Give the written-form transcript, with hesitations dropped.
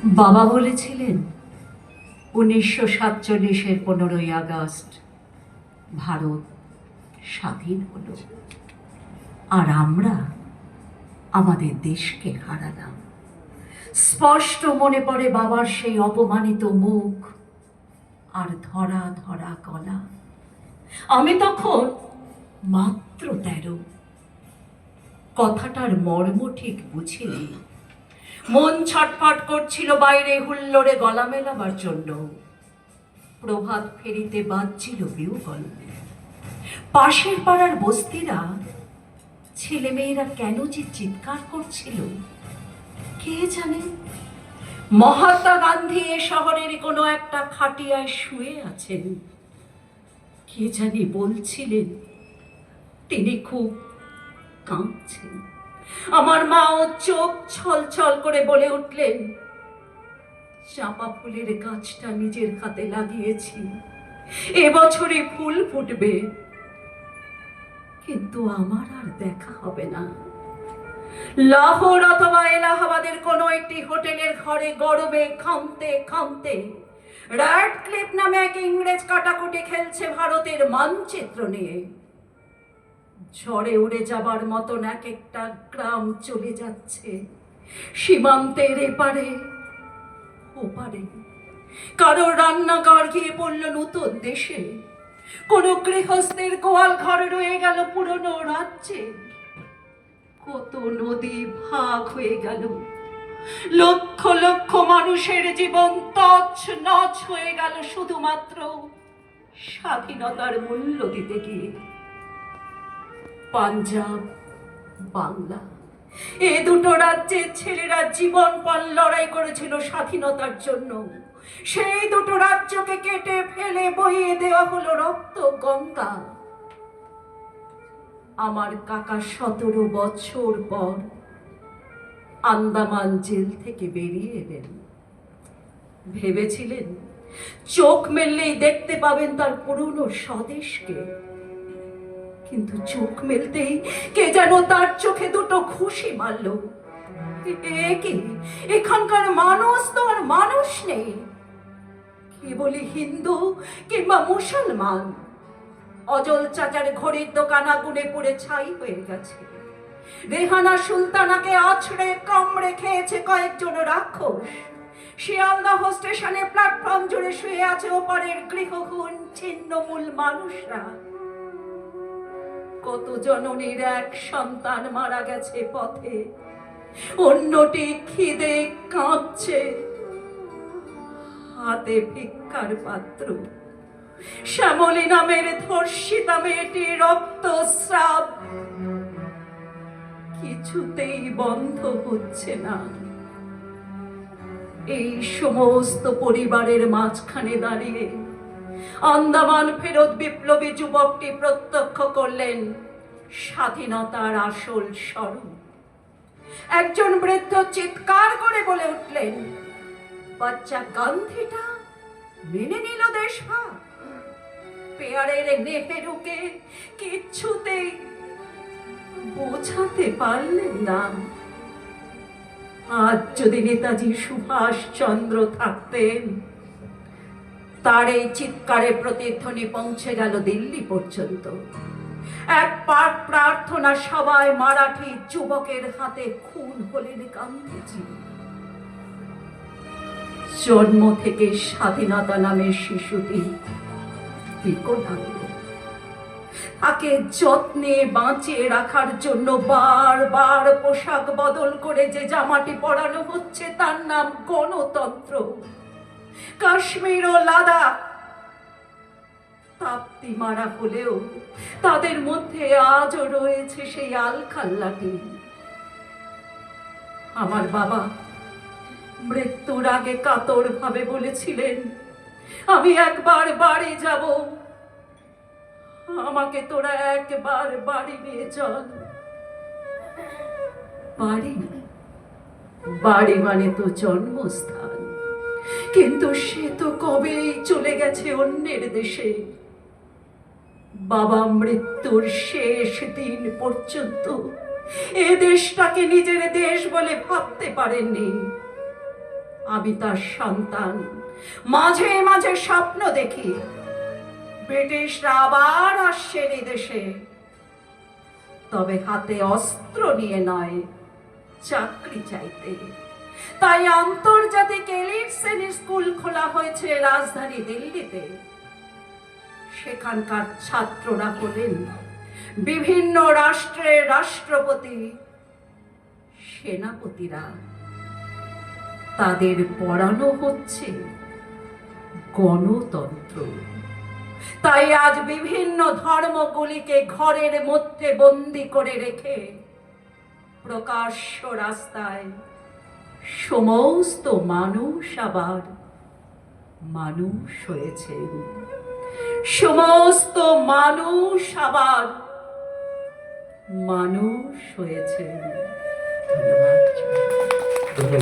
বাবা বলেছিলেন 1947-এর 15ই আগস্ট ভারত স্বাধীন হলো, আর আমরা আমাদের দেশকে হারালাম। স্পষ্ট মনে পড়ে বাবার সেই অপমানিত মুখ আর ধরা ধরা গলা। আমি তখন মাত্র 13। কথাটার মর্ম ঠিক বুঝিনি। মন ছটফট করছিল বাইরে হুল্লোড়ে গলা মেলাবার জন্য। প্রভাত ফেরিতে বাজছিল বিউগল। পাশের পাড়ার বস্তিরা ছেলেমেয়েরা কেন যে চিৎকার করছিল কে জানে। মহাত্মা গান্ধী এ শহরের কোনো একটা খাটিয়ায় শুয়ে আছেন। কে জানি বলছিলেন তিনি খুব কাঁদছেন। আমার মাও চোখ ছল ছল করে বলে উঠলেন, চাঁপা ফুলের গাছটা নিজের হাতে লাগিয়েছি, এবছরই ফুল ফুটবে, কিন্তু আমার আর দেখা হবে না। লাহোর অথবা এলাহাবাদের কোনো একটি হোটেলের ঘরে গরমে ঘামতে ঘামতে র্যাডক্লিফ নামে এক ইংরেজ কাটাকুটি খেলছে ভারতের মানচিত্র নিয়ে। ঝড়ে উড়ে যাবার মতন এক একটা গ্রাম চলে যাচ্ছে সীমান্তের এপারে ওপারে। কারো রান্নাঘর গিয়ে পড়ল নতুন দেশে, কোন গৃহস্থের গোয়াল ঘরে রয়ে গেল পুরনো রাজ্যে। কত নদী ভাগ হয়ে গেল, লক্ষ লক্ষ মানুষের জীবন তছ নছ হয়ে গেল শুধুমাত্র স্বাধীনতার মূল্য দিতে গিয়ে। পাঞ্জাব, বাংলা, এ দুটো রাজ্যের ছেলেরা জীবনপণ লড়াই করেছিল স্বাধীনতার জন্য। সেই দুটো রাজ্যকে কেটে ফেলে বইয়ে দেওয়া হলো রক্ত গঙ্গা। আমার কাকা 17 বছর পর আন্দামান জেল থেকে বেরিয়ে এলেন। ভেবেছিলেন চোখ মেললেই দেখতে পাবেন তার পুরনো স্বদেশকে, কিন্তু চোখ মেলতেই কে যেন তার চোখে দুটো খুশি মারল। কি এখানকার মানুষ তো আর মানুষ নেই, কেবলই হিন্দু কিংবা মুসলমান। অজল চাচার ঘড়ির দোকান আগুনে পুড়ে ছাই হয়ে গেছে। রেহানা সুলতানাকে আছড়ে কামড়ে খেয়েছে কয়েকজন রাক্ষস। শিয়ালদাহ স্টেশনে প্ল্যাটফর্ম জুড়ে শুয়ে আছে ওপারের গৃহহীন ছিন্নমূল মানুষরা। কত জননীর এক সন্তান মারা গেছে পথে, অন্যটি খিদে কাঁদছে, হাতে ভিক্ষার পাত্র। শ্যামলী নামের ধর্ষিতা মেয়েটি রক্তস্রাব কিছুতেই বন্ধ হচ্ছে না। এই সমস্ত পরিবারের মাঝখানে দাঁড়িয়ে আন্দামান ফেরত বিপ্লবী যুবকটি প্রত্যক্ষ করলেন স্বাধীনতার আসল স্বরূপ। একজন বৃদ্ধ চিৎকার করে বলে উঠলেন, বাচ্চা গান্ধীটা মেনে নিল দেশভাগ। পেয়ারের নেহেরুকে কিছুতেই বোঝাতে পারলেন না। আজ যদি নেতাজি সুভাষ চন্দ্র থাকতেন, তার এই চিৎকারে প্রতিধ্বনি পৌঁছে গেল দিল্লি পর্যন্ত। এক পাক প্রার্থনা সভায় মারাঠি যুবকের হাতে খুন হলেন গান্ধীজি। জন্ম থেকে স্বাধীনতা নামের শিশুটি বিকলাঙ্গ। তাকে যত্নে বাঁচিয়ে রাখার জন্য বারবার পোশাক বদল করে যে জামাটি পরানো হচ্ছে তার নাম গণতন্ত্র। কাশ্মীর ও লাদাখ তাপ্তি মারা হলেও তাদের মধ্যে আজও রয়েছে সেই আলখাল্লাটি। আমার বাবা মৃত্যুর আগে কাতর ভাবে বলেছিলেন, আমি একবার বাড়ি যাব, আমাকে তোরা একবার বাড়ি নিয়ে চল। বাড়ি বাড়ি মানে তো জন্মস্থান, কিন্তু সে তো কবেই চলে গেছে অন্যের দেশে। বাবা মৃত্যুর শেষ দিন পর্যন্ত এ দেশটাকে নিজের দেশ বলে ভাবতে পারেননি। আমি তার সন্তান। মাঝে মাঝে স্বপ্ন দেখি ব্রিটিশরা আবার আসছেন এদেশে, তবে হাতে অস্ত্র নিয়ে নয়, চাকরি চাইতে। তাই আন্তর্জাতিক এলিট শ্রেণীর স্কুল খোলা হয়েছে রাজধানী দিল্লিতে। সেখানকার ছাত্ররা হলেন বিভিন্ন রাষ্ট্রের রাষ্ট্রপতি, সেনাপতিরা। তাদের পড়ানো হচ্ছে গণতন্ত্র। তাই আজ বিভিন্ন ধর্মগুলিকে ঘরের মধ্যে বন্দি করে রেখে প্রকাশ্য রাস্তায় সমস্ত মানুষ আবার মানুষ হয়েছেন। সমস্ত মানুষ আবার মানুষ হয়েছেন। ধন্যবাদ।